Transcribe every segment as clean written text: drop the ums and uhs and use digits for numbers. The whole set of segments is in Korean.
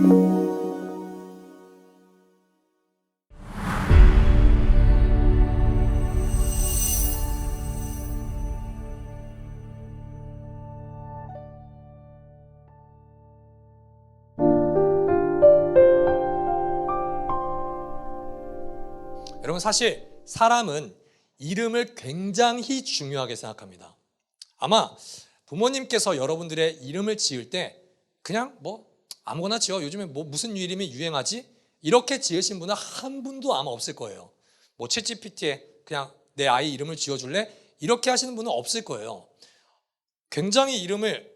여러분, 사실 사람은 이름을 굉장히 중요하게 생각합니다. 아마 부모님께서 여러분들의 이름을 지을 때 그냥 아무거나 지어, 요즘에 무슨 이름이 유행하지? 이렇게 지으신 분은 한 분도 아마 없을 거예요. 챗GPT에 그냥 내 아이 이름을 지어줄래? 이렇게 하시는 분은 없을 거예요. 굉장히 이름을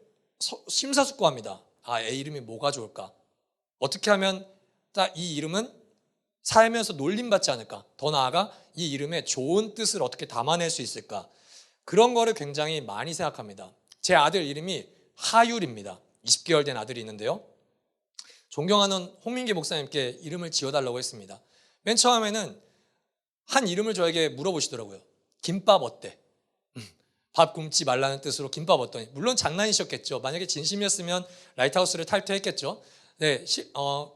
심사숙고합니다. 애 이름이 뭐가 좋을까? 어떻게 하면 이 이름은 살면서 놀림받지 않을까? 더 나아가 이 이름의 좋은 뜻을 어떻게 담아낼 수 있을까? 그런 거를 굉장히 많이 생각합니다. 제 아들 이름이 하율입니다. 20개월 된 아들이 있는데요. 존경하는 홍민기 목사님께 이름을 지어달라고 했습니다. 맨 처음에는 한 이름을 저에게 물어보시더라고요. 김밥 어때? 밥 굶지 말라는 뜻으로 김밥 어떠니? 물론 장난이셨겠죠. 만약에 진심이었으면 라이트하우스를 탈퇴했겠죠. 네,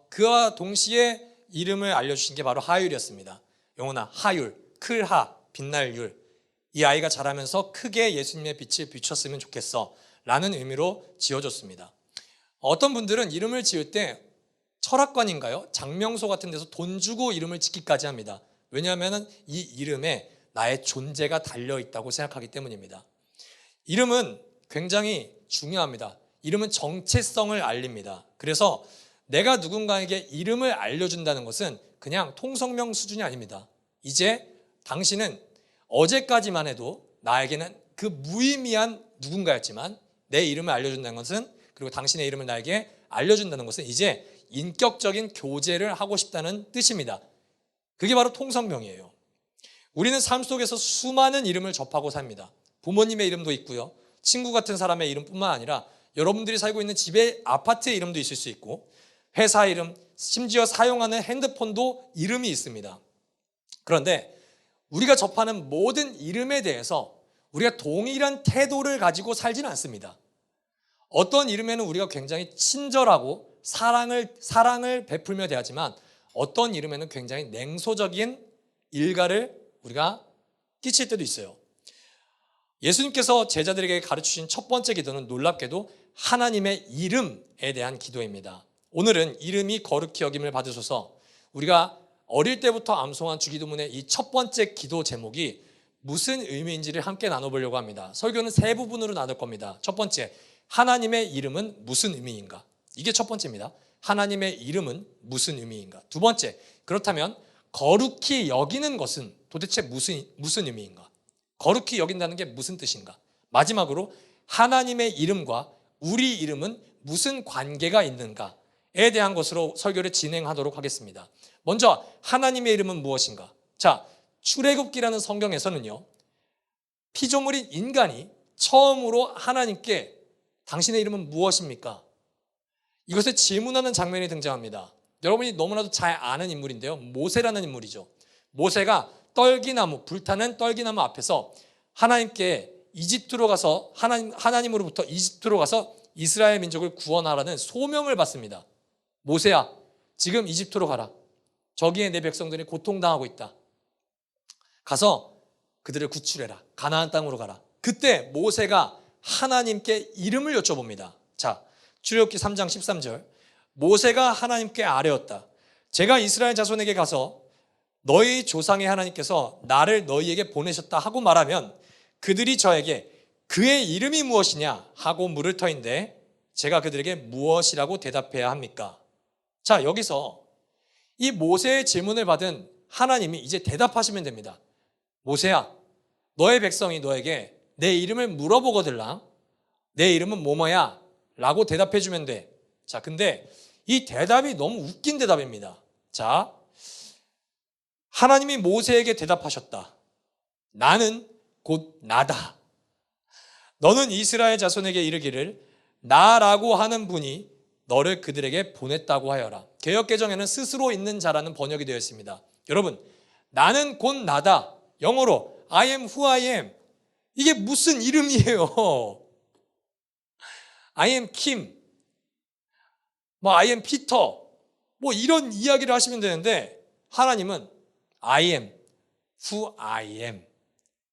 그와 동시에 이름을 알려주신 게 바로 하율이었습니다. 영혼아, 하율, 클하, 빛날 율. 이 아이가 자라면서 크게 예수님의 빛을 비췄으면 좋겠어 라는 의미로 지어줬습니다. 어떤 분들은 이름을 지을 때 철학관인가요? 장명소 같은 데서 돈 주고 이름을 짓기까지 합니다. 왜냐하면 이 이름에 나의 존재가 달려있다고 생각하기 때문입니다. 이름은 굉장히 중요합니다. 이름은 정체성을 알립니다. 그래서 내가 누군가에게 이름을 알려준다는 것은 그냥 통성명 수준이 아닙니다. 이제 당신은 어제까지만 해도 나에게는 그 무의미한 누군가였지만 내 이름을 알려준다는 것은, 그리고 당신의 이름을 나에게 알려준다는 것은 이제 인격적인 교제를 하고 싶다는 뜻입니다. 그게 바로 통성명이에요. 우리는 삶 속에서 수많은 이름을 접하고 삽니다. 부모님의 이름도 있고요. 친구 같은 사람의 이름뿐만 아니라 여러분들이 살고 있는 집의 아파트의 이름도 있을 수 있고, 회사 이름, 심지어 사용하는 핸드폰도 이름이 있습니다. 그런데 우리가 접하는 모든 이름에 대해서 우리가 동일한 태도를 가지고 살지는 않습니다. 어떤 이름에는 우리가 굉장히 친절하고 사랑을 베풀며 대하지만, 어떤 이름에는 굉장히 냉소적인 일가를 우리가 끼칠 때도 있어요. 예수님께서 제자들에게 가르치신 첫 번째 기도는 놀랍게도 하나님의 이름에 대한 기도입니다. 오늘은 이름이 거룩히 여김을 받으소서, 우리가 어릴 때부터 암송한 주기도문의 이 첫 번째 기도 제목이 무슨 의미인지를 함께 나눠보려고 합니다. 설교는 세 부분으로 나눌 겁니다. 첫 번째, 하나님의 이름은 무슨 의미인가? 이게 첫 번째입니다. 하나님의 이름은 무슨 의미인가? 두 번째, 그렇다면 거룩히 여기는 것은 도대체 무슨 의미인가? 거룩히 여긴다는 게 무슨 뜻인가? 마지막으로 하나님의 이름과 우리 이름은 무슨 관계가 있는가에 대한 것으로 설교를 진행하도록 하겠습니다. 먼저 하나님의 이름은 무엇인가? 자, 출애굽기라는 성경에서는요, 피조물인 인간이 처음으로 하나님께 당신의 이름은 무엇입니까? 이것을 질문하는 장면이 등장합니다. 여러분이 너무나도 잘 아는 인물인데요, 모세라는 인물이죠. 모세가 불타는 떨기나무 앞에서 하나님께 이집트로 가서 하나님으로부터 이집트로 가서 이스라엘 민족을 구원하라는 소명을 받습니다. 모세야, 지금 이집트로 가라. 저기에 내 백성들이 고통당하고 있다. 가서 그들을 구출해라. 가나안 땅으로 가라. 그때 모세가 하나님께 이름을 여쭤봅니다. 자, 출애굽기 3장 13절. 모세가 하나님께 아뢰었다. 제가 이스라엘 자손에게 가서 너희 조상의 하나님께서 나를 너희에게 보내셨다 하고 말하면 그들이 저에게 그의 이름이 무엇이냐 하고 물을 터인데 제가 그들에게 무엇이라고 대답해야 합니까? 자, 여기서 이 모세의 질문을 받은 하나님이 이제 대답하시면 됩니다. 모세야, 너의 백성이 너에게 내 이름을 물어보거들라. 내 이름은 뭐뭐야 라고 대답해 주면 돼. 자, 근데 이 대답이 너무 웃긴 대답입니다. 자, 하나님이 모세에게 대답하셨다. 나는 곧 나다. 너는 이스라엘 자손에게 이르기를 나라고 하는 분이 너를 그들에게 보냈다고 하여라. 개역개정에는 스스로 있는 자라는 번역이 되어 있습니다. 여러분, 나는 곧 나다. 영어로 I am who I am. 이게 무슨 이름이에요? I am Kim. 뭐 I am Peter, 뭐 이런 이야기를 하시면 되는데 하나님은 I am who I am,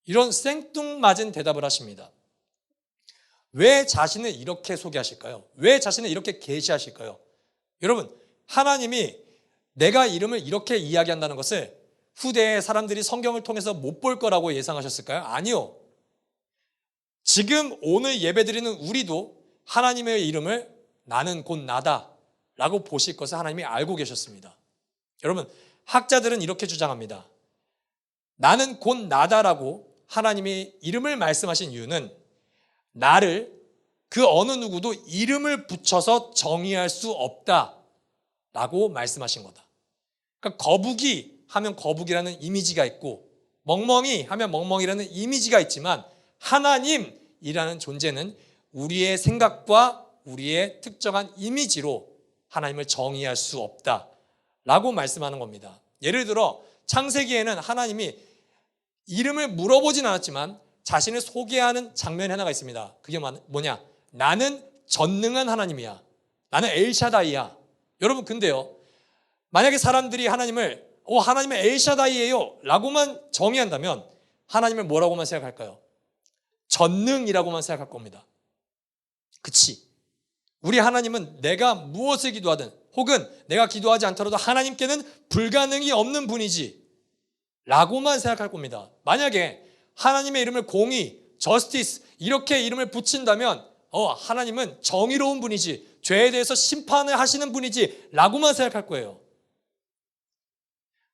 이런 생뚱맞은 대답을 하십니다. 왜 자신을 이렇게 소개하실까요? 왜 자신을 이렇게 계시하실까요? 여러분, 하나님이 내가 이름을 이렇게 이야기한다는 것을 후대에 사람들이 성경을 통해서 못 볼 거라고 예상하셨을까요? 아니요. 지금 오늘 예배드리는 우리도 하나님의 이름을 나는 곧 나다 라고 보실 것을 하나님이 알고 계셨습니다. 여러분, 학자들은 이렇게 주장합니다. 나는 곧 나다라고 하나님이 이름을 말씀하신 이유는 나를 그 어느 누구도 이름을 붙여서 정의할 수 없다라고 말씀하신 거다. 그러니까 거북이 하면 거북이라는 이미지가 있고 멍멍이 하면 멍멍이라는 이미지가 있지만 하나님이라는 존재는 우리의 생각과 우리의 특정한 이미지로 하나님을 정의할 수 없다라고 말씀하는 겁니다. 예를 들어 창세기에는 하나님이 이름을 물어보진 않았지만 자신을 소개하는 장면이 하나가 있습니다. 그게 뭐냐? 나는 전능한 하나님이야. 나는 엘샤다이야. 여러분, 근데요, 만약에 사람들이 하나님을 하나님은 엘샤다이예요 라고만 정의한다면 하나님을 뭐라고만 생각할까요? 전능이라고만 생각할 겁니다. 그치? 우리 하나님은 내가 무엇을 기도하든 혹은 내가 기도하지 않더라도 하나님께는 불가능이 없는 분이지 라고만 생각할 겁니다. 만약에 하나님의 이름을 공의, 저스티스 이렇게 이름을 붙인다면 하나님은 정의로운 분이지, 죄에 대해서 심판을 하시는 분이지 라고만 생각할 거예요.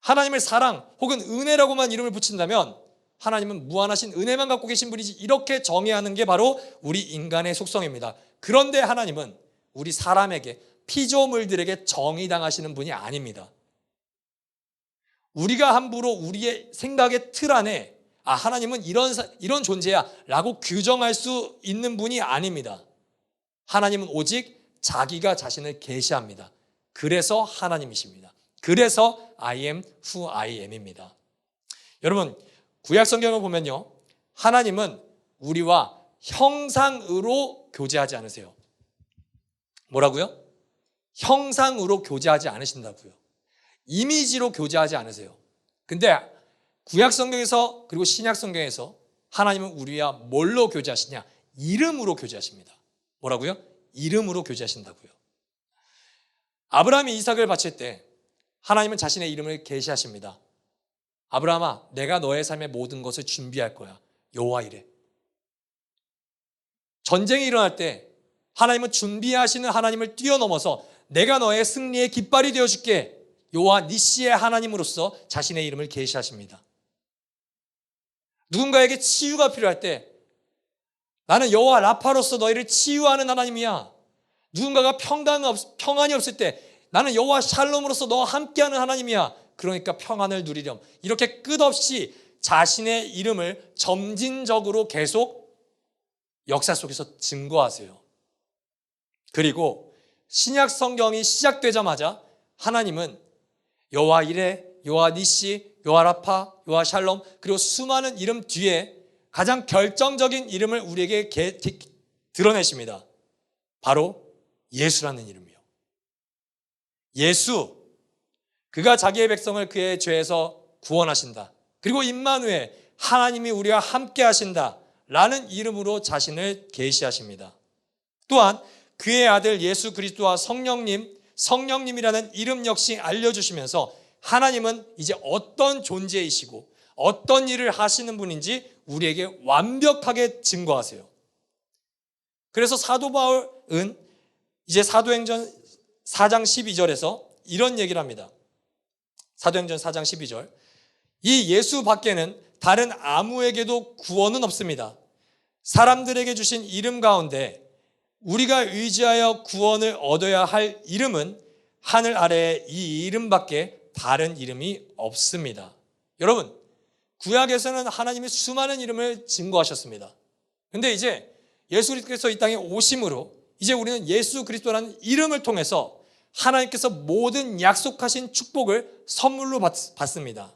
하나님을 사랑 혹은 은혜라고만 이름을 붙인다면 하나님은 무한하신 은혜만 갖고 계신 분이지, 이렇게 정의하는 게 바로 우리 인간의 속성입니다. 그런데 하나님은 우리 사람에게, 피조물들에게 정의당하시는 분이 아닙니다. 우리가 함부로 우리의 생각의 틀 안에 하나님은 이런 존재야 라고 규정할 수 있는 분이 아닙니다. 하나님은 오직 자기가 자신을 계시합니다. 그래서 하나님이십니다. 그래서 I am who I am입니다. 여러분, 구약 성경을 보면요, 하나님은 우리와 형상으로 교제하지 않으세요. 뭐라고요? 형상으로 교제하지 않으신다고요. 이미지로 교제하지 않으세요. 근데 구약 성경에서 그리고 신약 성경에서 하나님은 우리와 뭘로 교제하시냐? 이름으로 교제하십니다. 뭐라고요? 이름으로 교제하신다고요. 아브라함이 이삭을 바칠 때 하나님은 자신의 이름을 계시하십니다. 아브라함아, 내가 너의 삶의 모든 것을 준비할 거야. 여호와 이래. 전쟁이 일어날 때 하나님은 준비하시는 하나님을 뛰어넘어서 내가 너의 승리의 깃발이 되어줄게. 여호와 니시의 하나님으로서 자신의 이름을 계시하십니다. 누군가에게 치유가 필요할 때 나는 여호와 라파로서 너희를 치유하는 하나님이야. 누군가가 평안이 없을 때 나는 여호와 샬롬으로서 너와 함께하는 하나님이야. 그러니까 평안을 누리렴. 이렇게 끝없이 자신의 이름을 점진적으로 계속 역사 속에서 증거하세요. 그리고 신약 성경이 시작되자마자 하나님은 여호와 이레, 여호와 니시, 여호와 라파, 여호와 샬롬, 그리고 수많은 이름 뒤에 가장 결정적인 이름을 우리에게 드러내십니다. 바로 예수라는 이름이요. 예수, 그가 자기의 백성을 그의 죄에서 구원하신다. 그리고 임마누엘, 하나님이 우리와 함께 하신다 라는 이름으로 자신을 계시하십니다. 또한 그의 아들 예수 그리스도와 성령님이라는 이름 역시 알려주시면서 하나님은 이제 어떤 존재이시고 어떤 일을 하시는 분인지 우리에게 완벽하게 증거하세요. 그래서 사도 바울은 이제 사도행전 4장 12절에서 이런 얘기를 합니다. 사도행전 4장 12절. 이 예수 밖에는 다른 아무에게도 구원은 없습니다. 사람들에게 주신 이름 가운데 우리가 의지하여 구원을 얻어야 할 이름은 하늘 아래에 이 이름밖에 다른 이름이 없습니다. 여러분, 구약에서는 하나님이 수많은 이름을 증거하셨습니다. 그런데 이제 예수 그리스도께서 이 땅에 오심으로 이제 우리는 예수 그리스도라는 이름을 통해서 하나님께서 모든 약속하신 축복을 선물로 받습니다.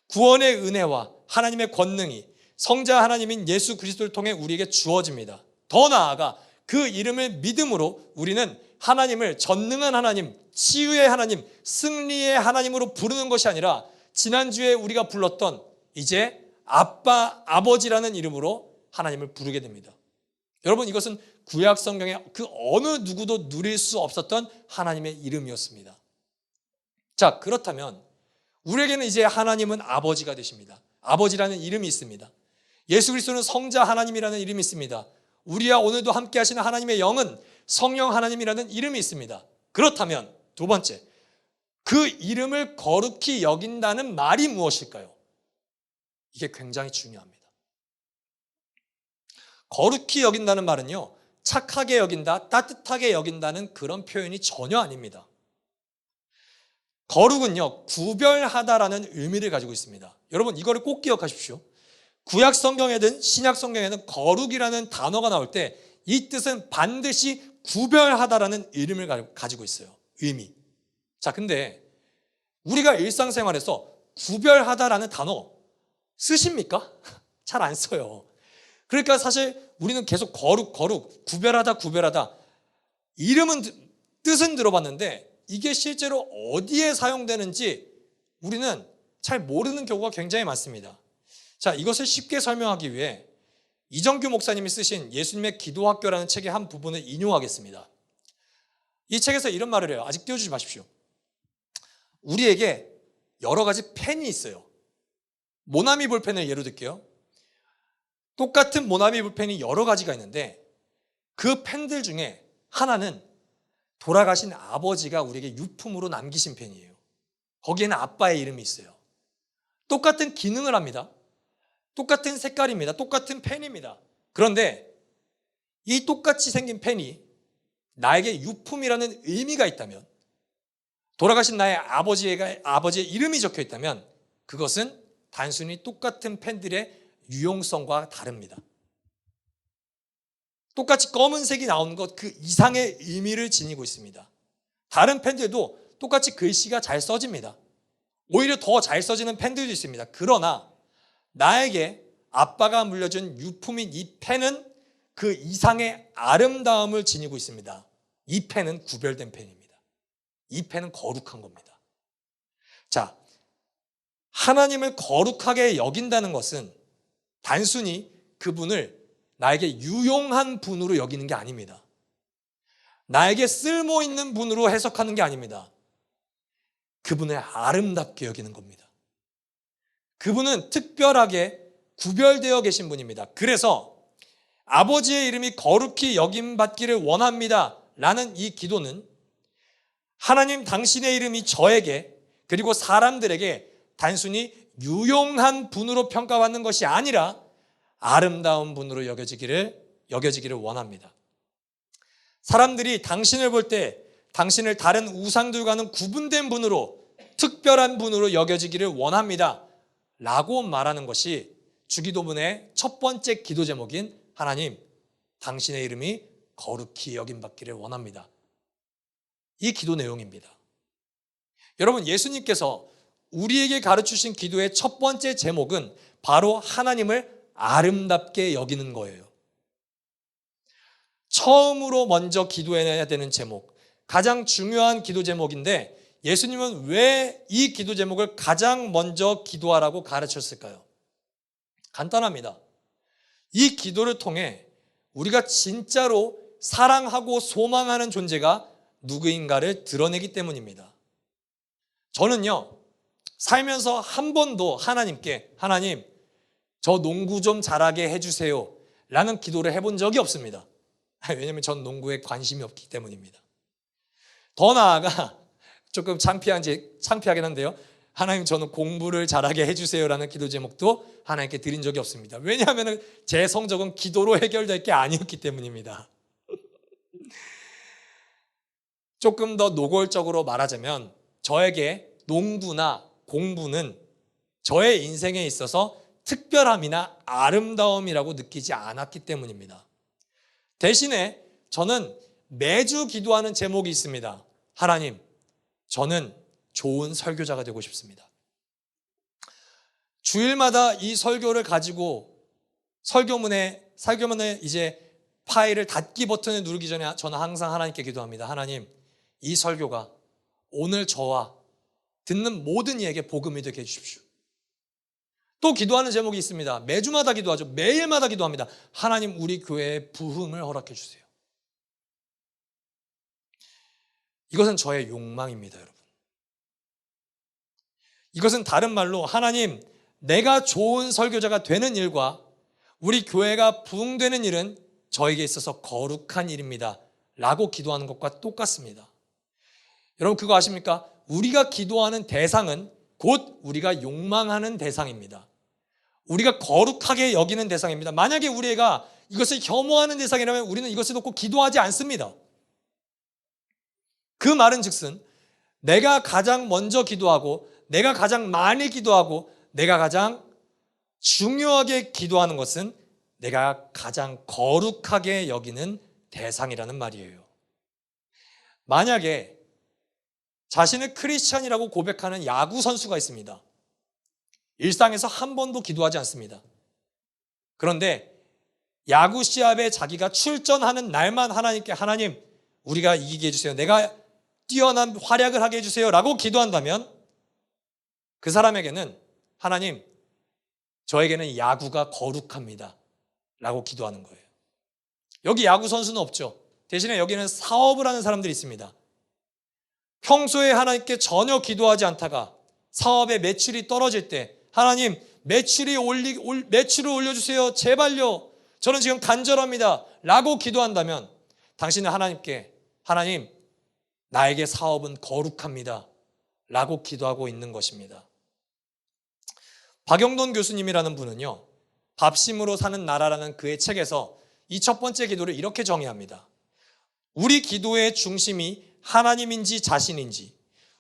구원의 은혜와 하나님의 권능이 성자 하나님인 예수 그리스도를 통해 우리에게 주어집니다. 더 나아가 그 이름을 믿음으로 우리는 하나님을 전능한 하나님, 치유의 하나님, 승리의 하나님으로 부르는 것이 아니라 지난주에 우리가 불렀던 이제 아빠, 아버지라는 이름으로 하나님을 부르게 됩니다. 여러분, 이것은 구약 성경에 그 어느 누구도 누릴 수 없었던 하나님의 이름이었습니다. 자, 그렇다면 우리에게는 이제 하나님은 아버지가 되십니다. 아버지라는 이름이 있습니다. 예수 그리스도는 성자 하나님이라는 이름이 있습니다. 우리와 오늘도 함께 하시는 하나님의 영은 성령 하나님이라는 이름이 있습니다. 그렇다면 두 번째, 그 이름을 거룩히 여긴다는 말이 무엇일까요? 이게 굉장히 중요합니다. 거룩히 여긴다는 말은요, 착하게 여긴다, 따뜻하게 여긴다는 그런 표현이 전혀 아닙니다. 거룩은요, 구별하다라는 의미를 가지고 있습니다. 여러분, 이거를 꼭 기억하십시오. 구약 성경에든 신약 성경에는 거룩이라는 단어가 나올 때 이 뜻은 반드시 구별하다라는 이름을 가지고 있어요. 의미. 자, 근데 우리가 일상생활에서 구별하다라는 단어 쓰십니까? 잘 안 써요. 그러니까 사실 우리는 계속 거룩, 구별하다. 이름은, 뜻은 들어봤는데 이게 실제로 어디에 사용되는지 우리는 잘 모르는 경우가 굉장히 많습니다. 자, 이것을 쉽게 설명하기 위해 이정규 목사님이 쓰신 예수님의 기도학교라는 책의 한 부분을 인용하겠습니다. 이 책에서 이런 말을 해요. 아직 띄워주지 마십시오. 우리에게 여러 가지 펜이 있어요. 모나미 볼펜을 예로 들게요. 똑같은 모나미 볼펜이 여러 가지가 있는데 그 펜들 중에 하나는 돌아가신 아버지가 우리에게 유품으로 남기신 펜이에요. 거기에는 아빠의 이름이 있어요. 똑같은 기능을 합니다. 똑같은 색깔입니다. 똑같은 펜입니다. 그런데 이 똑같이 생긴 펜이 나에게 유품이라는 의미가 있다면, 돌아가신 나의 아버지의 이름이 적혀 있다면 그것은 단순히 똑같은 펜들의 유용성과 다릅니다. 똑같이 검은색이 나오는 것 그 이상의 의미를 지니고 있습니다. 다른 펜들도 똑같이 글씨가 잘 써집니다. 오히려 더 잘 써지는 펜들도 있습니다. 그러나 나에게 아빠가 물려준 유품인 이 펜은 그 이상의 아름다움을 지니고 있습니다. 이 펜은 구별된 펜입니다. 이 펜은 거룩한 겁니다. 자, 하나님을 거룩하게 여긴다는 것은 단순히 그분을 나에게 유용한 분으로 여기는 게 아닙니다. 나에게 쓸모 있는 분으로 해석하는 게 아닙니다. 그분을 아름답게 여기는 겁니다. 그분은 특별하게 구별되어 계신 분입니다. 그래서 아버지의 이름이 거룩히 여김받기를 원합니다 라는 이 기도는 하나님 당신의 이름이 저에게 그리고 사람들에게 단순히 유용한 분으로 평가받는 것이 아니라 아름다운 분으로 여겨지기를 원합니다. 사람들이 당신을 볼 때 당신을 다른 우상들과는 구분된 분으로, 특별한 분으로 여겨지기를 원합니다 라고 말하는 것이 주기도문의 첫 번째 기도 제목인 하나님, 당신의 이름이 거룩히 여김받기를 원합니다. 이 기도 내용입니다. 여러분, 예수님께서 우리에게 가르치신 기도의 첫 번째 제목은 바로 하나님을 아름답게 여기는 거예요. 처음으로 먼저 기도해야 되는 제목, 가장 중요한 기도 제목인데 예수님은 왜 이 기도 제목을 가장 먼저 기도하라고 가르쳤을까요? 간단합니다. 이 기도를 통해 우리가 진짜로 사랑하고 소망하는 존재가 누구인가를 드러내기 때문입니다. 저는요, 살면서 한 번도 하나님께 하나님, 저 농구 좀 잘하게 해주세요 라는 기도를 해본 적이 없습니다. 왜냐하면 전 농구에 관심이 없기 때문입니다. 더 나아가 조금 창피하긴 한데요, 하나님 저는 공부를 잘하게 해주세요 라는 기도 제목도 하나님께 드린 적이 없습니다. 왜냐하면 제 성적은 기도로 해결될 게 아니었기 때문입니다. 조금 더 노골적으로 말하자면 저에게 농구나 공부는 저의 인생에 있어서 특별함이나 아름다움이라고 느끼지 않았기 때문입니다. 대신에 저는 매주 기도하는 제목이 있습니다. 하나님, 저는 좋은 설교자가 되고 싶습니다. 주일마다 이 설교를 가지고 설교문에 이제 파일을 닫기 버튼을 누르기 전에 저는 항상 하나님께 기도합니다. 하나님, 이 설교가 오늘 저와 듣는 모든 이에게 복음이 되게 해주십시오. 또 기도하는 제목이 있습니다. 매주마다 기도하죠. 매일마다 기도합니다. 하나님, 우리 교회에 부흥을 허락해 주세요. 이것은 저의 욕망입니다, 여러분. 이것은 다른 말로 하나님, 내가 좋은 설교자가 되는 일과 우리 교회가 부흥되는 일은 저에게 있어서 거룩한 일입니다 라고 기도하는 것과 똑같습니다. 여러분, 그거 아십니까? 우리가 기도하는 대상은 곧 우리가 욕망하는 대상입니다. 우리가 거룩하게 여기는 대상입니다. 만약에 우리 애가 이것을 혐오하는 대상이라면 우리는 이것을 놓고 기도하지 않습니다. 그 말은 즉슨 내가 가장 먼저 기도하고 내가 가장 많이 기도하고 내가 가장 중요하게 기도하는 것은 내가 가장 거룩하게 여기는 대상이라는 말이에요. 만약에 자신을 크리스찬이라고 고백하는 야구 선수가 있습니다. 일상에서 한 번도 기도하지 않습니다. 그런데 야구 시합에 자기가 출전하는 날만 하나님께 하나님, 우리가 이기게 해주세요. 내가 뛰어난 활약을 하게 해주세요 라고 기도한다면 그 사람에게는 하나님, 저에게는 야구가 거룩합니다 라고 기도하는 거예요. 여기 야구 선수는 없죠. 대신에 여기는 사업을 하는 사람들이 있습니다. 평소에 하나님께 전혀 기도하지 않다가 사업의 매출이 떨어질 때 하나님, 매출을 올려주세요. 제발요. 저는 지금 간절합니다 라고 기도한다면 당신은 하나님께 하나님, 나에게 사업은 거룩합니다 라고 기도하고 있는 것입니다. 박영돈 교수님이라는 분은요, 밥심으로 사는 나라라는 그의 책에서 이 첫 번째 기도를 이렇게 정의합니다. 우리 기도의 중심이 하나님인지 자신인지,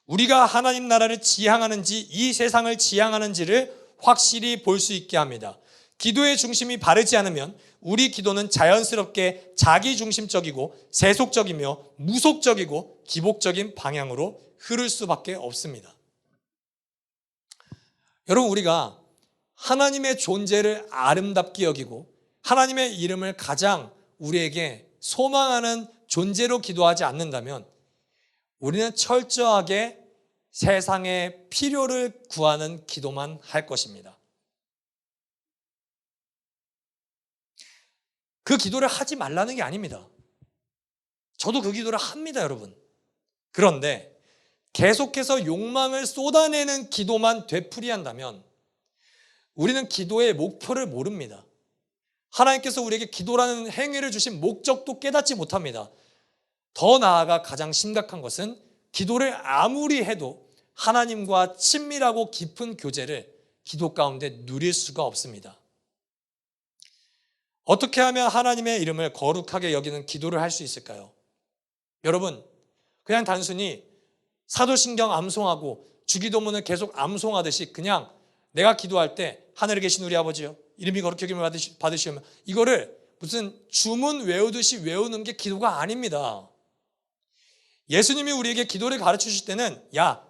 우리가 하나님 나라를 지향하는지 이 세상을 지향하는지를 확실히 볼 수 있게 합니다. 기도의 중심이 바르지 않으면 우리 기도는 자연스럽게 자기중심적이고 세속적이며 무속적이고 기복적인 방향으로 흐를 수밖에 없습니다. 여러분, 우리가 하나님의 존재를 아름답게 여기고 하나님의 이름을 가장 우리에게 소망하는 존재로 기도하지 않는다면 우리는 철저하게 세상의 필요를 구하는 기도만 할 것입니다. 그 기도를 하지 말라는 게 아닙니다. 저도 그 기도를 합니다, 여러분. 그런데 계속해서 욕망을 쏟아내는 기도만 되풀이한다면 우리는 기도의 목표를 모릅니다. 하나님께서 우리에게 기도라는 행위를 주신 목적도 깨닫지 못합니다. 더 나아가 가장 심각한 것은 기도를 아무리 해도 하나님과 친밀하고 깊은 교제를 기도 가운데 누릴 수가 없습니다. 어떻게 하면 하나님의 이름을 거룩하게 여기는 기도를 할 수 있을까요? 여러분, 그냥 단순히 사도신경 암송하고 주기도문을 계속 암송하듯이 그냥 내가 기도할 때 하늘에 계신 우리 아버지요, 이름이 거룩히 여김을 받으시오며, 이거를 무슨 주문 외우듯이 외우는 게 기도가 아닙니다. 예수님이 우리에게 기도를 가르쳐 주실 때는 야,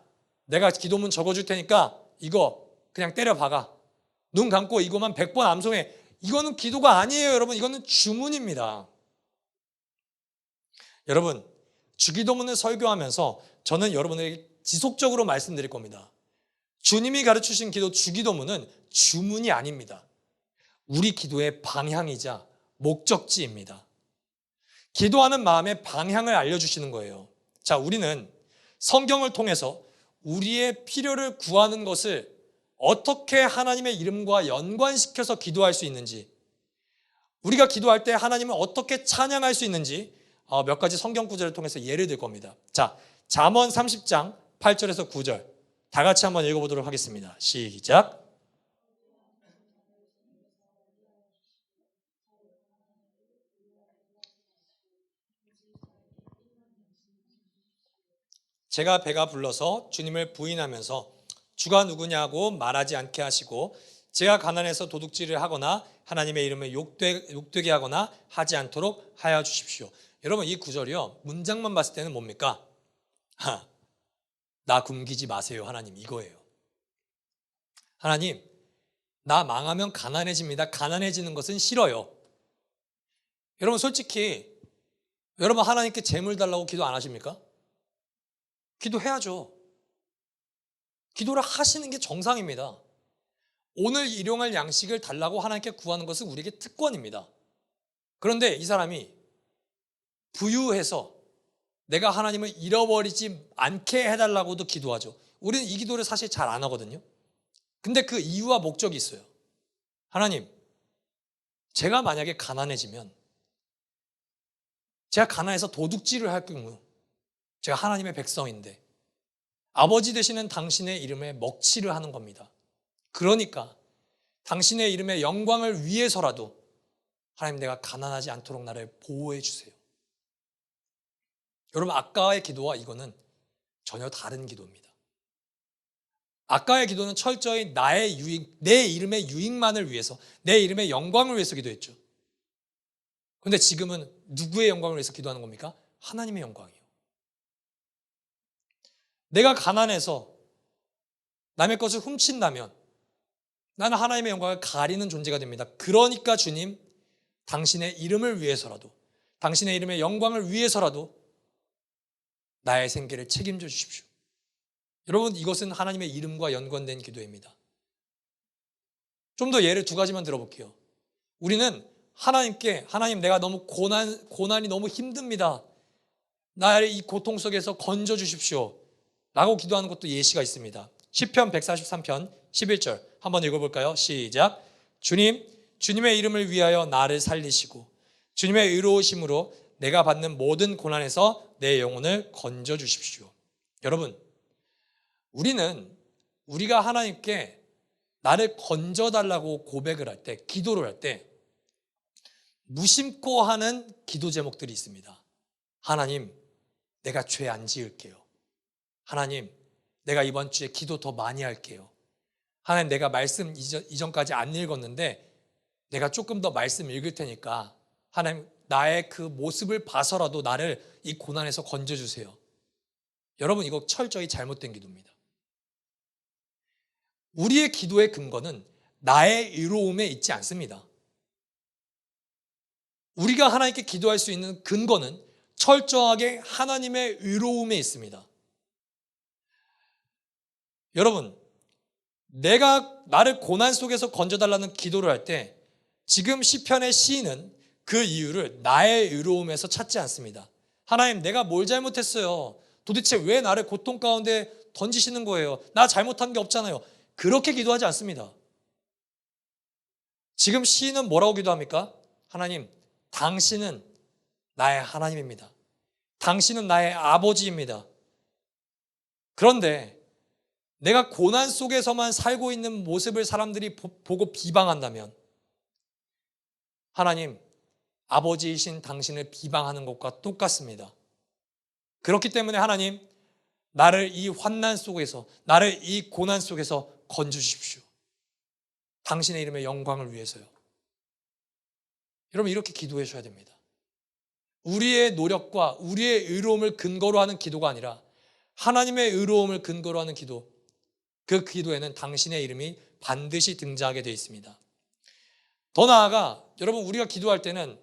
내가 기도문 적어줄 테니까 이거 그냥 때려 박아. 눈 감고 이거만 100번 암송해. 이거는 기도가 아니에요, 여러분. 이거는 주문입니다. 여러분, 주기도문을 설교하면서 저는 여러분에게 지속적으로 말씀드릴 겁니다. 주님이 가르치신 기도 주기도문은 주문이 아닙니다. 우리 기도의 방향이자 목적지입니다. 기도하는 마음의 방향을 알려주시는 거예요. 자, 우리는 성경을 통해서 우리의 필요를 구하는 것을 어떻게 하나님의 이름과 연관시켜서 기도할 수 있는지, 우리가 기도할 때 하나님을 어떻게 찬양할 수 있는지 몇 가지 성경 구절을 통해서 예를 들 겁니다. 자, 잠언 30장 8절에서 9절 다 같이 한번 읽어보도록 하겠습니다. 시작. 제가 배가 불러서 주님을 부인하면서 주가 누구냐고 말하지 않게 하시고 제가 가난해서 도둑질을 하거나 하나님의 이름을 욕되게 하거나 하지 않도록 하여 주십시오. 여러분, 이 구절이요, 문장만 봤을 때는 뭡니까? 나 굶기지 마세요 하나님, 이거예요. 하나님, 나 망하면 가난해집니다. 가난해지는 것은 싫어요. 여러분 솔직히 여러분 하나님께 재물 달라고 기도 안 하십니까? 기도해야죠. 기도를 하시는 게 정상입니다. 오늘 일용할 양식을 달라고 하나님께 구하는 것은 우리에게 특권입니다. 그런데 이 사람이 부유해서 내가 하나님을 잃어버리지 않게 해달라고도 기도하죠. 우리는 이 기도를 사실 잘 안 하거든요. 근데 그 이유와 목적이 있어요. 하나님, 제가 만약에 가난해지면, 제가 가난해서 도둑질을 할 경우, 제가 하나님의 백성인데 아버지 되시는 당신의 이름에 먹칠을 하는 겁니다. 그러니까 당신의 이름의 영광을 위해서라도 하나님, 내가 가난하지 않도록 나를 보호해 주세요. 여러분, 아까의 기도와 이거는 전혀 다른 기도입니다. 아까의 기도는 철저히 나의 유익, 내 이름의 유익만을 위해서, 내 이름의 영광을 위해서 기도했죠. 그런데 지금은 누구의 영광을 위해서 기도하는 겁니까? 하나님의 영광이요. 내가 가난해서 남의 것을 훔친다면 나는 하나님의 영광을 가리는 존재가 됩니다. 그러니까 주님, 당신의 이름을 위해서라도, 당신의 이름의 영광을 위해서라도 나의 생계를 책임져 주십시오. 여러분, 이것은 하나님의 이름과 연관된 기도입니다. 좀 더 예를 두 가지만 들어볼게요. 우리는 하나님께, 하나님, 내가 너무 고난이 너무 힘듭니다. 나를 이 고통 속에서 건져 주십시오 라고 기도하는 것도 예시가 있습니다. 시편 143편 11절 한번 읽어볼까요? 시작. 주님, 주님의 이름을 위하여 나를 살리시고 주님의 의로우심으로 내가 받는 모든 고난에서 내 영혼을 건져 주십시오. 여러분, 우리가 하나님께 나를 건져달라고 고백을 할 때, 기도를 할 때 무심코 하는 기도 제목들이 있습니다. 하나님, 내가 죄 안 지을게요. 하나님, 내가 이번 주에 기도 더 많이 할게요. 하나님, 내가 말씀 이전까지 안 읽었는데 내가 조금 더 말씀 읽을 테니까 하나님, 나의 그 모습을 봐서라도 나를 이 고난에서 건져주세요. 여러분, 이거 철저히 잘못된 기도입니다. 우리의 기도의 근거는 나의 의로움에 있지 않습니다. 우리가 하나님께 기도할 수 있는 근거는 철저하게 하나님의 의로움에 있습니다. 여러분, 내가 나를 고난 속에서 건져달라는 기도를 할 때 지금 시편의 시인은 그 이유를 나의 의로움에서 찾지 않습니다. 하나님, 내가 뭘 잘못했어요? 도대체 왜 나를 고통 가운데 던지시는 거예요? 나 잘못한 게 없잖아요. 그렇게 기도하지 않습니다. 지금 시인은 뭐라고 기도합니까? 하나님, 당신은 나의 하나님입니다. 당신은 나의 아버지입니다. 그런데 내가 고난 속에서만 살고 있는 모습을 사람들이 보고 비방한다면 하나님, 아버지이신 당신을 비방하는 것과 똑같습니다. 그렇기 때문에 하나님, 나를 이 환난 속에서, 나를 이 고난 속에서 건져주십시오. 당신의 이름의 영광을 위해서요. 여러분, 이렇게 기도해 주셔야 됩니다. 우리의 노력과 우리의 의로움을 근거로 하는 기도가 아니라 하나님의 의로움을 근거로 하는 기도, 그 기도에는 당신의 이름이 반드시 등장하게 되어 있습니다. 더 나아가 여러분, 우리가 기도할 때는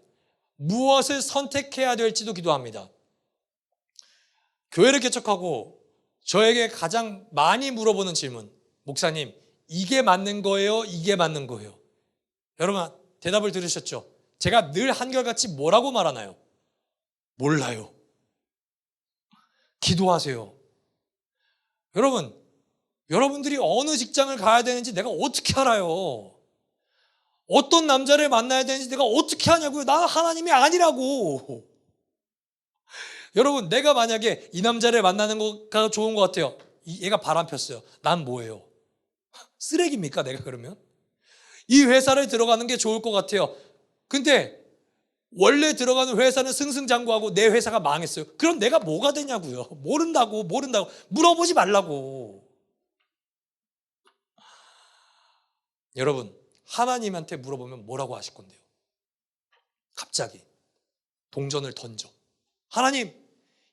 무엇을 선택해야 될지도 기도합니다. 교회를 개척하고 저에게 가장 많이 물어보는 질문, 목사님, 이게 맞는 거예요? 이게 맞는 거예요? 여러분, 대답을 들으셨죠? 제가 늘 한결같이 뭐라고 말하나요? 몰라요. 기도하세요. 여러분들이 어느 직장을 가야 되는지 내가 어떻게 알아요? 어떤 남자를 만나야 되는지 내가 어떻게 하냐고요? 나 하나님이 아니라고. 여러분, 내가 만약에 이 남자를 만나는 거가 좋은 것 같아요. 얘가 바람 폈어요. 난 뭐예요? 쓰레기입니까, 내가 그러면? 이 회사를 들어가는 게 좋을 것 같아요. 근데 원래 들어가는 회사는 승승장구하고 내 회사가 망했어요. 그럼 내가 뭐가 되냐고요? 모른다고 물어보지 말라고. 여러분, 하나님한테 물어보면 뭐라고 하실 건데요? 갑자기 동전을 던져. 하나님,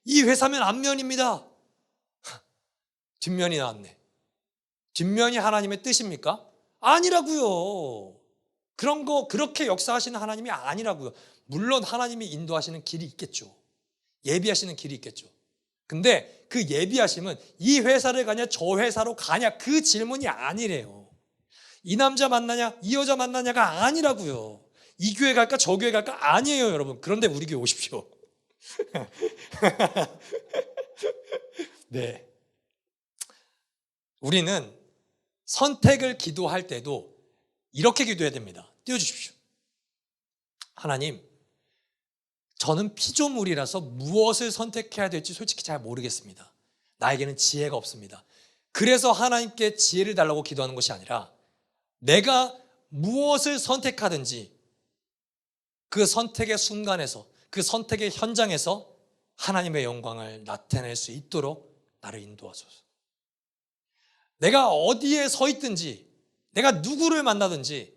이 회사면 앞면입니다. 뒷면이 나왔네. 뒷면이 하나님의 뜻입니까? 아니라고요. 그런 거 그렇게 역사하시는 하나님이 아니라고요. 물론 하나님이 인도하시는 길이 있겠죠. 예비하시는 길이 있겠죠. 근데 그 예비하심은 이 회사를 가냐 저 회사로 가냐 그 질문이 아니래요. 이 남자 만나냐 이 여자 만나냐가 아니라고요. 이 교회 갈까 저 교회 갈까 아니에요, 여러분. 그런데 우리 교회 오십시오. 네. 우리는 선택을 기도할 때도 이렇게 기도해야 됩니다. 띄워주십시오. 하나님, 저는 피조물이라서 무엇을 선택해야 될지 솔직히 잘 모르겠습니다. 나에게는 지혜가 없습니다. 그래서 하나님께 지혜를 달라고 기도하는 것이 아니라 내가 무엇을 선택하든지 그 선택의 순간에서, 그 선택의 현장에서 하나님의 영광을 나타낼 수 있도록 나를 인도하소서. 내가 어디에 서 있든지, 내가 누구를 만나든지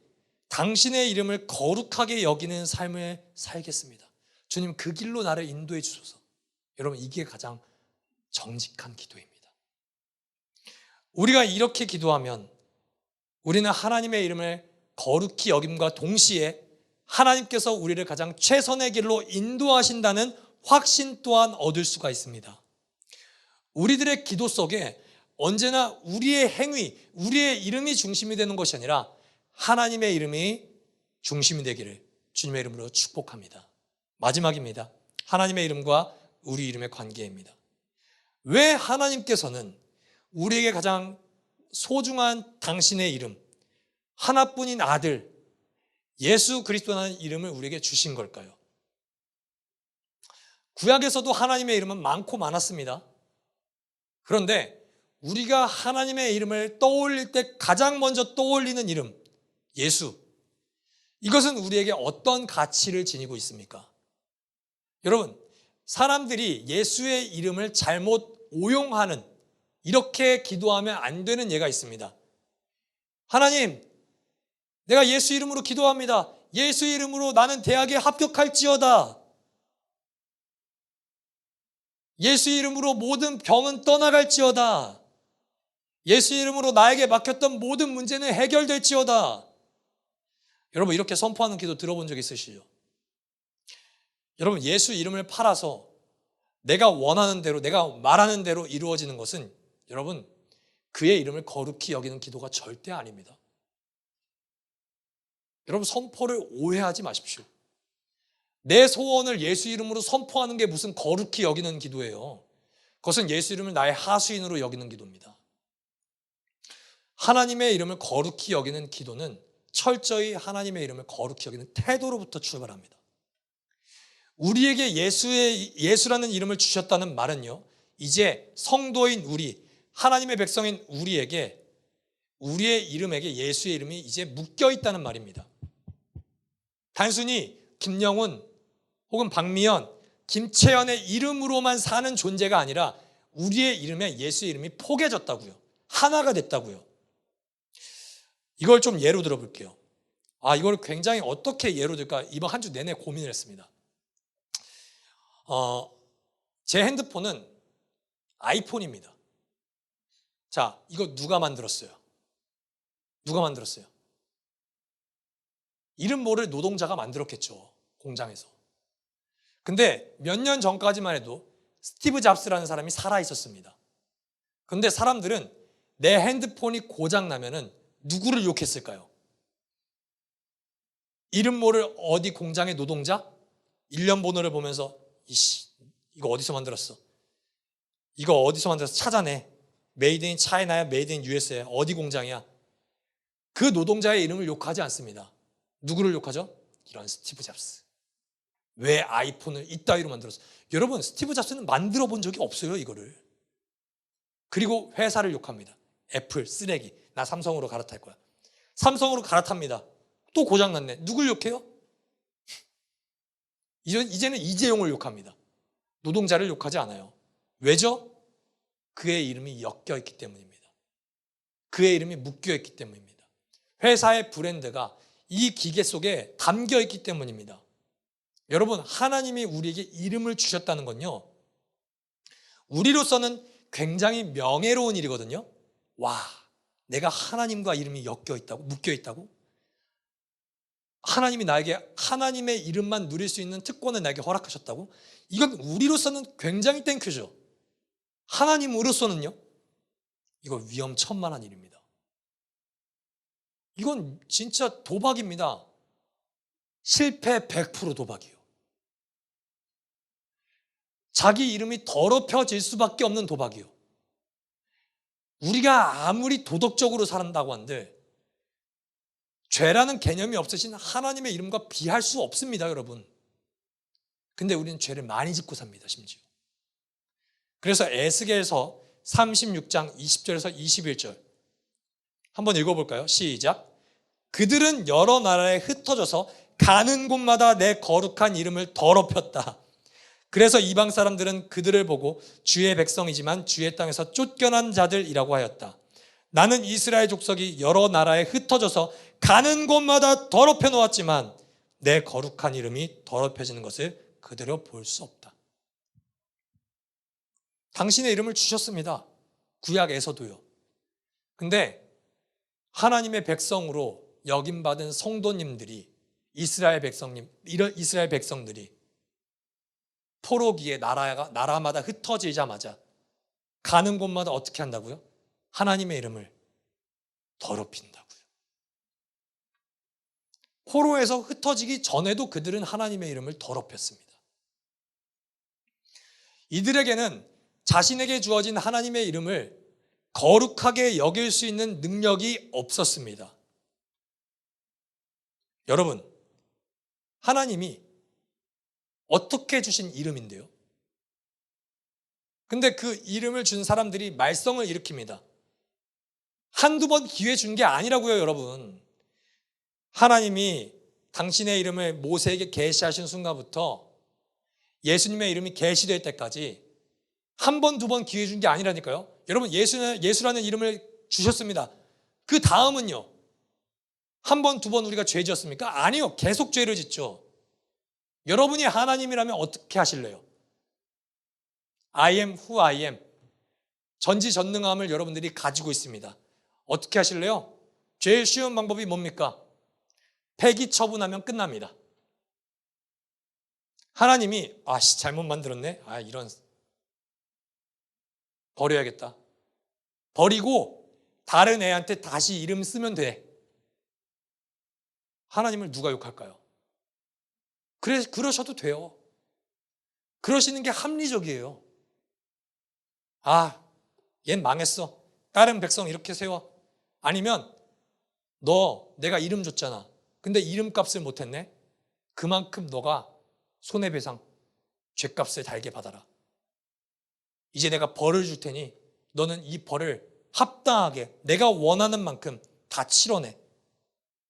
당신의 이름을 거룩하게 여기는 삶을 살겠습니다. 주님, 그 길로 나를 인도해 주소서. 여러분, 이게 가장 정직한 기도입니다. 우리가 이렇게 기도하면 우리는 하나님의 이름을 거룩히 여김과 동시에 하나님께서 우리를 가장 최선의 길로 인도하신다는 확신 또한 얻을 수가 있습니다. 우리들의 기도 속에 언제나 우리의 행위, 우리의 이름이 중심이 되는 것이 아니라 하나님의 이름이 중심이 되기를 주님의 이름으로 축복합니다. 마지막입니다. 하나님의 이름과 우리 이름의 관계입니다. 왜 하나님께서는 우리에게 가장 소중한 당신의 이름, 하나뿐인 아들 예수 그리스도라는 이름을 우리에게 주신 걸까요? 구약에서도 하나님의 이름은 많고 많았습니다. 그런데 우리가 하나님의 이름을 떠올릴 때 가장 먼저 떠올리는 이름, 예수. 이것은 우리에게 어떤 가치를 지니고 있습니까? 여러분, 사람들이 예수의 이름을 잘못 오용하는, 이렇게 기도하면 안 되는 예가 있습니다. 하나님, 내가 예수 이름으로 기도합니다. 예수 이름으로 나는 대학에 합격할지어다. 예수 이름으로 모든 병은 떠나갈지어다. 예수 이름으로 나에게 맡겼던 모든 문제는 해결될지어다. 여러분, 이렇게 선포하는 기도 들어본 적 있으시죠? 여러분, 예수 이름을 팔아서 내가 원하는 대로, 내가 말하는 대로 이루어지는 것은 여러분, 그의 이름을 거룩히 여기는 기도가 절대 아닙니다. 여러분, 선포를 오해하지 마십시오. 내 소원을 예수 이름으로 선포하는 게 무슨 거룩히 여기는 기도예요. 그것은 예수 이름을 나의 하수인으로 여기는 기도입니다. 하나님의 이름을 거룩히 여기는 기도는 철저히 하나님의 이름을 거룩히 여기는 태도로부터 출발합니다. 우리에게 예수라는 이름을 주셨다는 말은요, 이제 성도인 우리, 하나님의 백성인 우리에게, 우리의 이름에게 예수의 이름이 이제 묶여 있다는 말입니다. 단순히 김영훈 혹은 박미연, 김채연의 이름으로만 사는 존재가 아니라 우리의 이름에 예수의 이름이 포개졌다고요. 하나가 됐다고요. 이걸 좀 예로 들어볼게요. 이걸 굉장히 어떻게 예로 들까 이번 한 주 내내 고민을 했습니다. 제 핸드폰은 아이폰입니다. 자, 이거 누가 만들었어요? 누가 만들었어요? 이름 모를 노동자가 만들었겠죠, 공장에서. 근데 몇 년 전까지만 해도 스티브 잡스라는 사람이 살아 있었습니다. 근데 사람들은 내 핸드폰이 고장 나면은 누구를 욕했을까요? 이름 모를 어디 공장의 노동자? 일련 번호를 보면서 이거 어디서 만들었어? 이거 어디서 만들었어? 찾아내. 메이드 인 차이나야, 메이드 인 USA야, 어디 공장이야? 그 노동자의 이름을 욕하지 않습니다. 누구를 욕하죠? 이런 스티브 잡스. 왜 아이폰을 이따위로 만들었어? 여러분, 스티브 잡스는 만들어 본 적이 없어요, 이거를. 그리고 회사를 욕합니다. 애플 쓰레기. 나 삼성으로 갈아탈 거야. 삼성으로 갈아탑니다. 또 고장났네. 누굴 욕해요? 이제는 이재용을 욕합니다. 노동자를 욕하지 않아요. 왜죠? 그의 이름이 엮여 있기 때문입니다. 그의 이름이 묶여 있기 때문입니다. 회사의 브랜드가 이 기계 속에 담겨 있기 때문입니다. 여러분, 하나님이 우리에게 이름을 주셨다는 건요, 우리로서는 굉장히 명예로운 일이거든요. 와, 내가 하나님과 이름이 엮여 있다고? 묶여 있다고? 하나님이 나에게 하나님의 이름만 누릴 수 있는 특권을 나에게 허락하셨다고? 이건 우리로서는 굉장히 땡큐죠. 하나님으로서는요? 이거 위험천만한 일입니다. 이건 진짜 도박입니다. 실패 100% 도박이에요. 자기 이름이 더럽혀질 수밖에 없는 도박이에요. 우리가 아무리 도덕적으로 살았다고 한들 죄라는 개념이 없으신 하나님의 이름과 비할 수 없습니다, 여러분. 근데 우리는 죄를 많이 짓고 삽니다, 심지어. 그래서 에스겔서 36장 20절에서 21절 한번 읽어볼까요? 시작. 그들은 여러 나라에 흩어져서 가는 곳마다 내 거룩한 이름을 더럽혔다. 그래서 이방 사람들은 그들을 보고 주의 백성이지만 주의 땅에서 쫓겨난 자들이라고 하였다. 나는 이스라엘 족속이 여러 나라에 흩어져서 가는 곳마다 더럽혀 놓았지만 내 거룩한 이름이 더럽혀지는 것을 그대로 볼 수 없다. 당신의 이름을 주셨습니다. 구약에서도요. 근데 하나님의 백성으로 여김받은 성도님들이 이스라엘 백성들이 포로기에 나라마다 흩어지자마자 가는 곳마다 어떻게 한다고요? 하나님의 이름을 더럽힌다고요. 포로에서 흩어지기 전에도 그들은 하나님의 이름을 더럽혔습니다. 이들에게는 자신에게 주어진 하나님의 이름을 거룩하게 여길 수 있는 능력이 없었습니다. 여러분, 하나님이 어떻게 주신 이름인데요? 근데 그 이름을 준 사람들이 말썽을 일으킵니다. 한두 번 기회 준 게 아니라고요, 여러분. 하나님이 당신의 이름을 모세에게 계시하신 순간부터 예수님의 이름이 계시될 때까지 한 번, 두 번 기회 준 게 아니라니까요. 여러분, 예수라는 이름을 주셨습니다. 그 다음은요. 한 번, 두 번 우리가 죄 지었습니까? 아니요. 계속 죄를 짓죠. 여러분이 하나님이라면 어떻게 하실래요? I am who I am. 전지전능함을 여러분들이 가지고 있습니다. 어떻게 하실래요? 제일 쉬운 방법이 뭡니까? 폐기 처분하면 끝납니다. 하나님이 잘못 만들었네. 이런 버려야겠다. 버리고 다른 애한테 다시 이름 쓰면 돼. 하나님을 누가 욕할까요? 그러셔도 돼요. 그러시는 게 합리적이에요. 얜 망했어. 다른 백성 이렇게 세워. 아니면 내가 이름 줬잖아. 근데 이름값을 못했네. 그만큼 너가 손해배상, 죄값을 달게 받아라. 이제 내가 벌을 줄 테니 너는 이 벌을 합당하게 내가 원하는 만큼 다 치러내.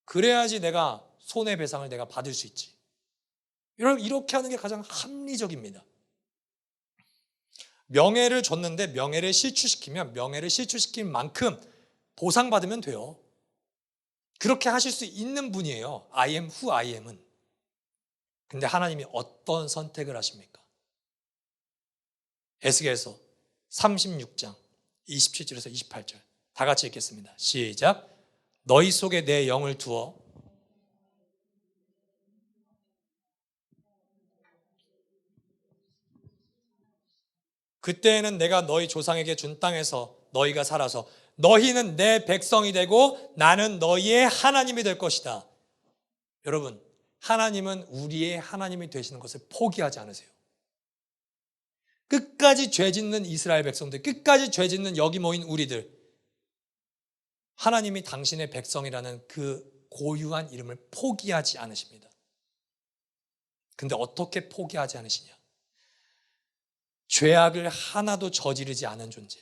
그래야지 내가 손해배상을 내가 받을 수 있지. 이렇게 하는 게 가장 합리적입니다. 명예를 줬는데 명예를 실추시키면 명예를 실추시킨 만큼 보상받으면 돼요. 그렇게 하실 수 있는 분이에요. I am who I am은. 근데 하나님이 어떤 선택을 하십니까? 에스겔서 36장 27절에서 28절 다 같이 읽겠습니다. 시작. 너희 속에 내 영을 두어 그때에는 내가 너희 조상에게 준 땅에서 너희가 살아서 너희는 내 백성이 되고 나는 너희의 하나님이 될 것이다. 여러분, 하나님은 우리의 하나님이 되시는 것을 포기하지 않으세요. 끝까지 죄 짓는 이스라엘 백성들, 끝까지 죄 짓는 여기 모인 우리들, 하나님이 당신의 백성이라는 그 고유한 이름을 포기하지 않으십니다. 근데 어떻게 포기하지 않으시냐? 죄악을 하나도 저지르지 않은 존재.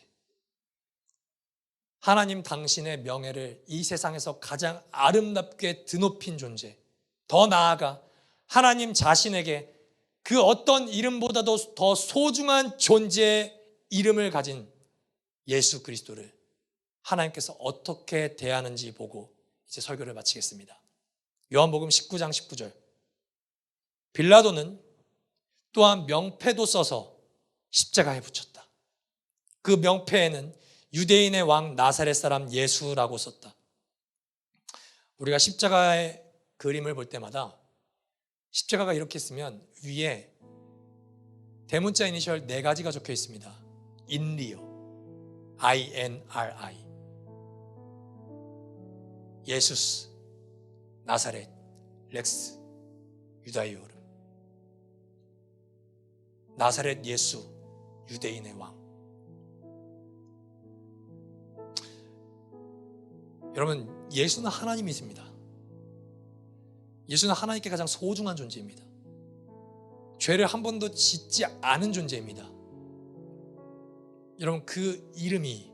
하나님 당신의 명예를 이 세상에서 가장 아름답게 드높인 존재. 더 나아가 하나님 자신에게 그 어떤 이름보다도 더 소중한 존재의 이름을 가진 예수 그리스도를 하나님께서 어떻게 대하는지 보고 이제 설교를 마치겠습니다. 요한복음 19장 19절. 빌라도는 또한 명패도 써서 십자가에 붙였다. 그 명패에는 유대인의 왕 나사렛 사람 예수라고 썼다. 우리가 십자가에 그림을 볼 때마다 십자가가 이렇게 있으면 위에 대문자 이니셜 4가지가 적혀 있습니다. 인리오, INRI, 예수스, 나사렛, 렉스, 유다이오름. 나사렛 예수, 유대인의 왕. 여러분, 예수는 하나님이십니다. 예수는 하나님께 가장 소중한 존재입니다. 죄를 한 번도 짓지 않은 존재입니다. 여러분, 그 이름이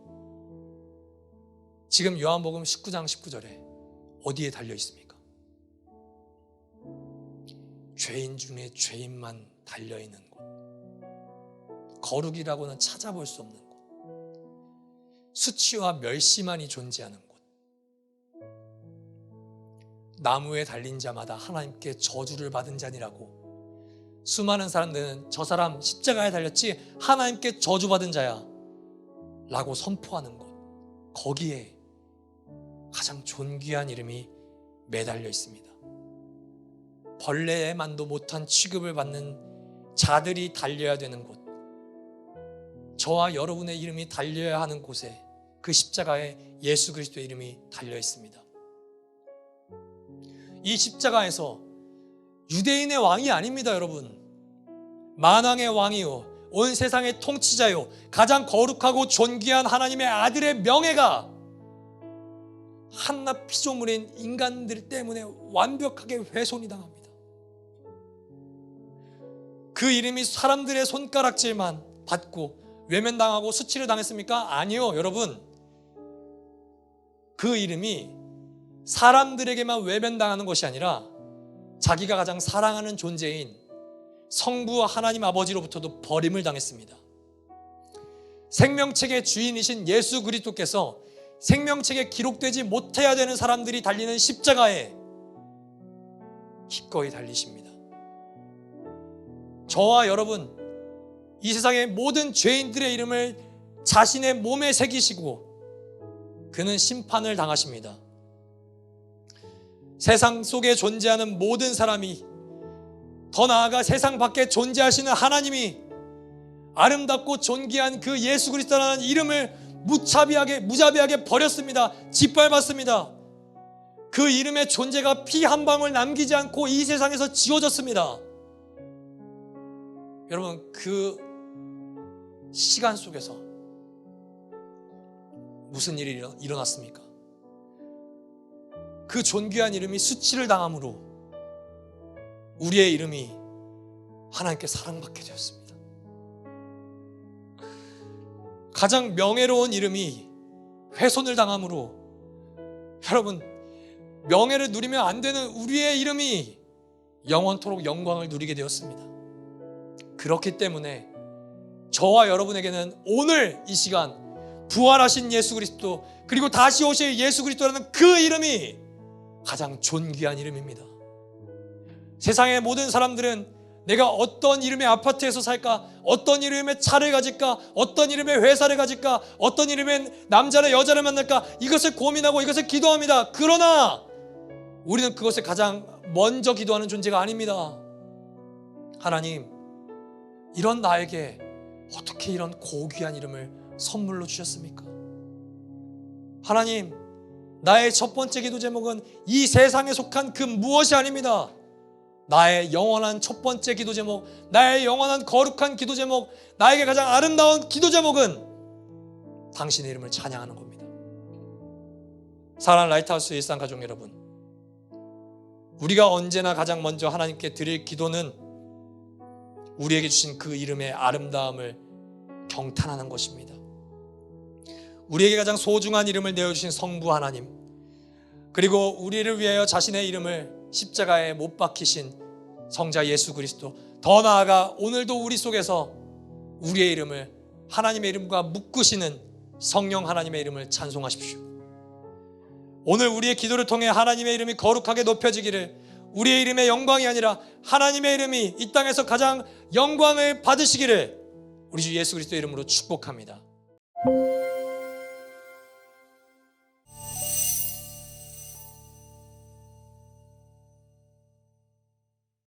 지금 요한복음 19장 19절에 어디에 달려 있습니까? 죄인 중에 죄인만 달려있는 곳, 거룩이라고는 찾아볼 수 없는 곳, 수치와 멸시만이 존재하는 곳, 나무에 달린 자마다 하나님께 저주를 받은 자니라고 수많은 사람들은 저 사람 십자가에 달렸지 하나님께 저주받은 자야 라고 선포하는 곳, 거기에 가장 존귀한 이름이 매달려 있습니다. 벌레만도 못한 취급을 받는 자들이 달려야 되는 곳, 저와 여러분의 이름이 달려야 하는 곳에 그 십자가에 예수 그리스도의 이름이 달려 있습니다. 이 십자가에서 유대인의 왕이 아닙니다, 여러분. 만왕의 왕이요, 온 세상의 통치자요, 가장 거룩하고 존귀한 하나님의 아들의 명예가 한낱 피조물인 인간들 때문에 완벽하게 훼손이 당합니다. 그 이름이 사람들의 손가락질만 받고 외면당하고 수치를 당했습니까? 아니요, 여러분. 그 이름이 사람들에게만 외면당하는 것이 아니라 자기가 가장 사랑하는 존재인 성부 하나님 아버지로부터도 버림을 당했습니다. 생명책의 주인이신 예수 그리스도께서 생명책에 기록되지 못해야 되는 사람들이 달리는 십자가에 기꺼이 달리십니다. 저와 여러분, 이 세상의 모든 죄인들의 이름을 자신의 몸에 새기시고 그는 심판을 당하십니다. 세상 속에 존재하는 모든 사람이, 더 나아가 세상 밖에 존재하시는 하나님이 아름답고 존귀한 그 예수 그리스도라는 이름을 무자비하게 버렸습니다. 짓밟았습니다. 그 이름의 존재가 피 한 방울 남기지 않고 이 세상에서 지워졌습니다. 여러분, 그 시간 속에서 무슨 일이 일어났습니까? 그 존귀한 이름이 수치를 당함으로 우리의 이름이 하나님께 사랑받게 되었습니다. 가장 명예로운 이름이 훼손을 당함으로, 여러분, 명예를 누리면 안 되는 우리의 이름이 영원토록 영광을 누리게 되었습니다. 그렇기 때문에 저와 여러분에게는 오늘 이 시간 부활하신 예수 그리스도, 그리고 다시 오실 예수 그리스도라는 그 이름이 가장 존귀한 이름입니다. 세상의 모든 사람들은 내가 어떤 이름의 아파트에서 살까, 어떤 이름의 차를 가질까, 어떤 이름의 회사를 가질까, 어떤 이름의 남자나 여자를 만날까, 이것을 고민하고 이것을 기도합니다. 그러나 우리는 그것을 가장 먼저 기도하는 존재가 아닙니다. 하나님, 이런 나에게 어떻게 이런 고귀한 이름을 선물로 주셨습니까? 하나님, 나의 첫 번째 기도 제목은 이 세상에 속한 그 무엇이 아닙니다. 나의 영원한 첫 번째 기도 제목, 나의 영원한 거룩한 기도 제목, 나에게 가장 아름다운 기도 제목은 당신의 이름을 찬양하는 겁니다. 사랑하는 라이트하우스 일상 가족 여러분, 우리가 언제나 가장 먼저 하나님께 드릴 기도는 우리에게 주신 그 이름의 아름다움을 경탄하는 것입니다. 우리에게 가장 소중한 이름을 내어주신 성부 하나님, 그리고 우리를 위하여 자신의 이름을 십자가에 못 박히신 성자 예수 그리스도, 더 나아가 오늘도 우리 속에서 우리의 이름을 하나님의 이름과 묶으시는 성령 하나님의 이름을 찬송하십시오. 오늘 우리의 기도를 통해 하나님의 이름이 거룩하게 높여지기를, 우리의 이름의 영광이 아니라 하나님의 이름이 이 땅에서 가장 영광을 받으시기를 우리 주 예수 그리스도의 이름으로 축복합니다.